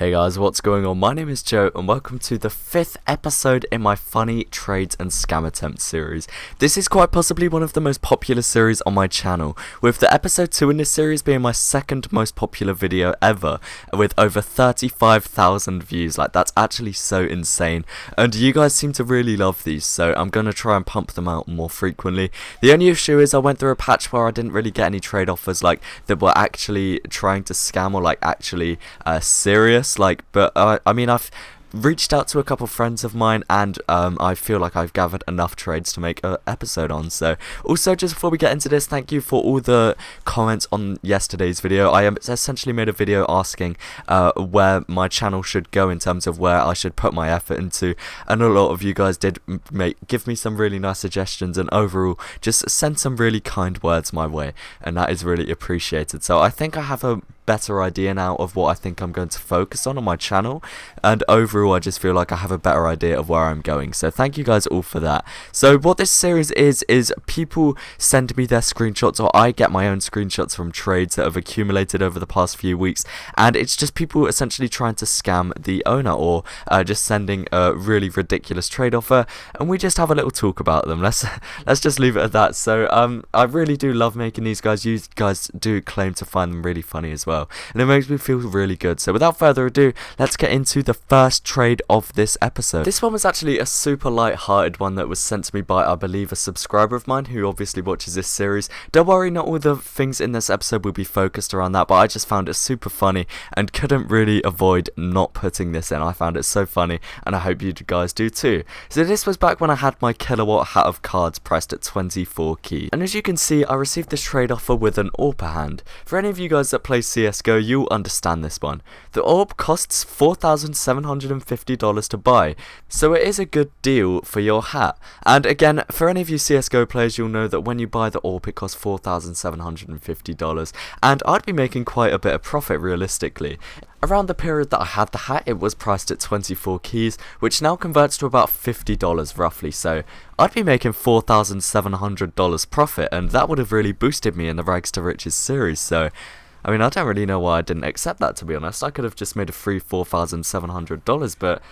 Hey guys, what's going on? My name is Joe and welcome to the 5th episode in my funny trades and scam attempt series. This is quite possibly one of the most popular series on my channel, with the episode 2 in this series being my second most popular video ever, with over 35,000 views. Like, that's actually so insane, and you guys seem to really love these, so I'm gonna try and pump them out more frequently. The only issue is I went through a patch where I didn't really get any trade offers like that were actually trying to scam or like actually serious. But I mean, I've reached out to a couple friends of mine, and I feel like I've gathered enough trades to make an episode on. So also, just before we get into this, thank you for all the comments on yesterday's video. I essentially made a video asking where my channel should go in terms of where I should put my effort into, and a lot of you guys did give me some really nice suggestions, and overall just send some really kind words my way, and that is really appreciated. So I think I have a better idea now of what I think I'm going to focus on my channel, and overall I just feel like I have a better idea of where I'm going, so thank you guys all for that. So what this series is people send me their screenshots, or I get my own screenshots from trades that have accumulated over the past few weeks, and it's just people essentially trying to scam the owner, or just sending a really ridiculous trade offer, and we just have a little talk about them. Let's just leave it at that. So I really do love making these guys. You guys do claim to find them really funny as well, and it makes me feel really good. So without further ado, let's get into the first trade of this episode. This one was actually a super light-hearted one that was sent to me by, I believe, a subscriber of mine who obviously watches this series. Don't worry, not all the things in this episode will be focused around that, but I just found it super funny and couldn't really avoid not putting this in. I found it so funny, and I hope you guys do too. So this was back when I had my kilowatt hat of cards priced at 24 keys, and as you can see, I received this trade offer with an AWP hand. For any of you guys that play CSGO, you'll understand this one. The AWP costs $4,750 to buy, so it is a good deal for your hat. And again, for any of you CSGO players, you'll know that when you buy the AWP, it costs $4,750, and I'd be making quite a bit of profit realistically. Around the period that I had the hat, it was priced at 24 keys, which now converts to about $50 roughly, so I'd be making $4,700 profit, and that would have really boosted me in the Rags to Riches series. So I mean, I don't really know why I didn't accept that, to be honest. I could have just made a free $4,700, but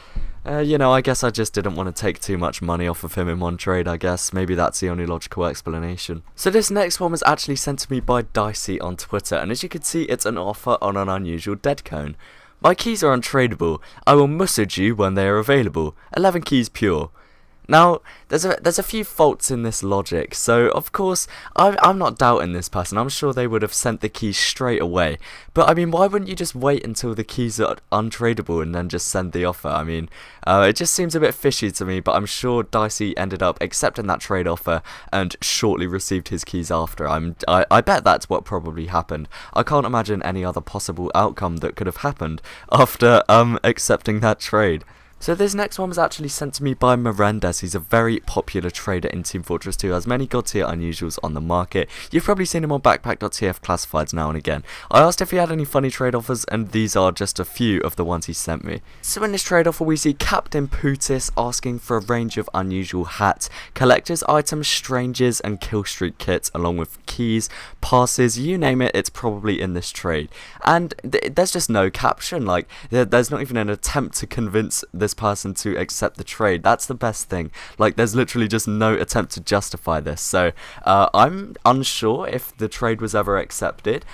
you know, I guess I just didn't want to take too much money off of him in one trade, I guess. Maybe that's the only logical explanation. So this next one was actually sent to me by Dicey on Twitter, and as you can see, it's an offer on an unusual dead cone. My keys are untradeable. I will message you when they are available. 11 keys pure. Now, there's a few faults in this logic, so of course, I'm not doubting this person. I'm sure they would have sent the keys straight away, but I mean, why wouldn't you just wait until the keys are untradeable and then just send the offer? I mean, it just seems a bit fishy to me, but I'm sure Dicey ended up accepting that trade offer and shortly received his keys after. I bet that's what probably happened. I can't imagine any other possible outcome that could have happened after accepting that trade. So this next one was actually sent to me by Mirandes. He's a very popular trader in Team Fortress 2, has many god tier unusuals on the market. You've probably seen him on backpack.tf classifieds now and again. I asked if he had any funny trade offers, and these are just a few of the ones he sent me. So in this trade offer we see Captain Putis asking for a range of unusual hats, collector's items, strangers and killstreak kits, along with keys, passes, you name it, it's probably in this trade. And there's just no caption, like there's not even an attempt to convince this person to accept the trade. That's the best thing. Like, there's literally just no attempt to justify this. So I'm unsure if the trade was ever accepted.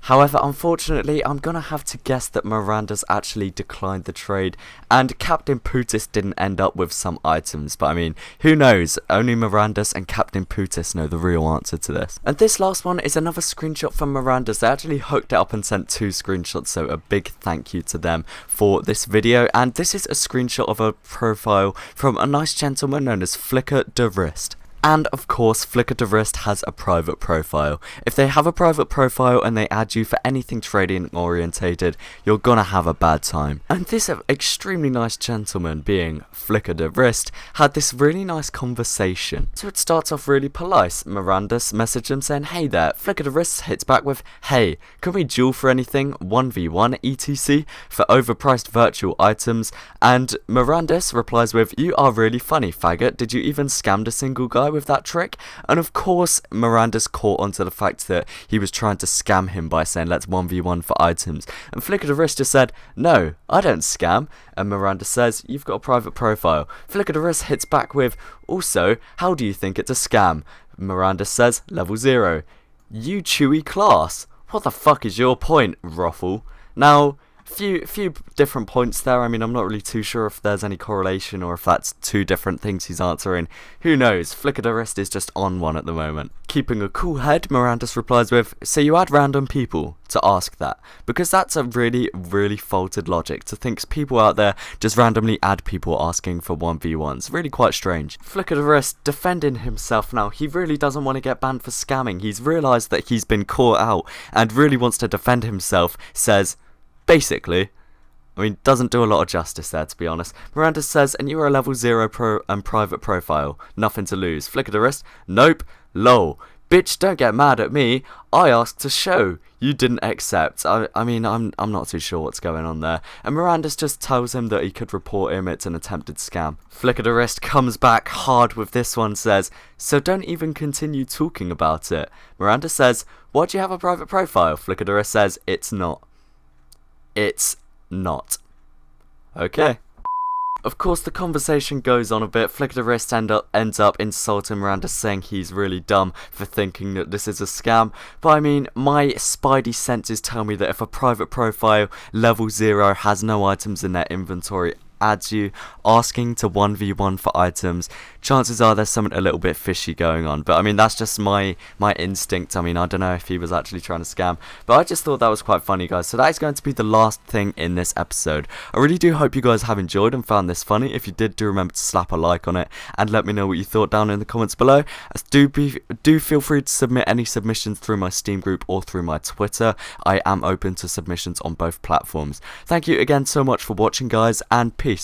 However, unfortunately, I'm gonna have to guess that Miranda's actually declined the trade, and Captain Putis didn't end up with some items, but I mean, who knows? Only Miranda's and Captain Putis know the real answer to this. And this last one is another screenshot from Miranda's. They actually hooked it up and sent 2 screenshots, so a big thank you to them for this video. And this is a screenshot of a profile from a nice gentleman known as Flicker de Wrist. And of course, Flicker de Wrist has a private profile. If they have a private profile and they add you for anything trading orientated, you're gonna have a bad time. And this extremely nice gentleman, being Flicker de Wrist, had this really nice conversation. So it starts off really polite. Miranda's messaged him saying, "Hey there." Flicker de Wrist hits back with, "Hey, can we duel for anything? 1v1 etc. for overpriced virtual items?" And Miranda's replies with, "You are really funny, faggot. Did you even scam a single guy? guy with that trick. And of course, Miranda's caught onto the fact that he was trying to scam him by saying let's 1v1 for items. And Flick of the Wrist just said, no, I don't scam. And Miranda says, you've got a private profile. Flick of the Wrist hits back with, also, how do you think it's a scam? Miranda says, level 0. You chewy class. What the fuck is your point, Ruffle? Now, few different points there. I mean, I'm not really too sure if there's any correlation or if that's two different things he's answering. Who knows? Flick of the Wrist is just on one at the moment. Keeping a cool head, Miranda's replies with, so you add random people to ask that? Because that's a really, really faulted logic to think people out there just randomly add people asking for 1v1s. Really quite strange. Flick of the Wrist defending himself now. He really doesn't want to get banned for scamming. He's realised that he's been caught out and really wants to defend himself. Says, basically, I mean, doesn't do a lot of justice there, to be honest. Miranda says, and you are a level 0 private profile. Nothing to lose. Flick of the Wrist. Nope. Lol. Bitch, don't get mad at me. I asked to show. You didn't accept. I mean, I'm not too sure what's going on there. And Miranda just tells him that he could report him. It's an attempted scam. Flick of the Wrist comes back hard with this one, says, so don't even continue talking about it. Miranda says, why do you have a private profile? Flick of the Wrist says, it's not. It's not. Okay. Of course, the conversation goes on a bit. Flick of the Wrist ends up insulting Miranda, saying he's really dumb for thinking that this is a scam. But I mean, my spidey senses tell me that if a private profile level 0 has no items in their inventory, adds you asking to 1v1 for items, chances are there's something a little bit fishy going on. But I mean, that's just my instinct. I mean, I don't know if he was actually trying to scam, but I just thought that was quite funny, guys. So that is going to be the last thing in this episode. I really do hope you guys have enjoyed and found this funny. If you did, do remember to slap a like on it and let me know what you thought down in the comments below. Do feel free to submit any submissions through my Steam group or through my Twitter. I am open to submissions on both platforms. Thank you again so much for watching, guys, and peace.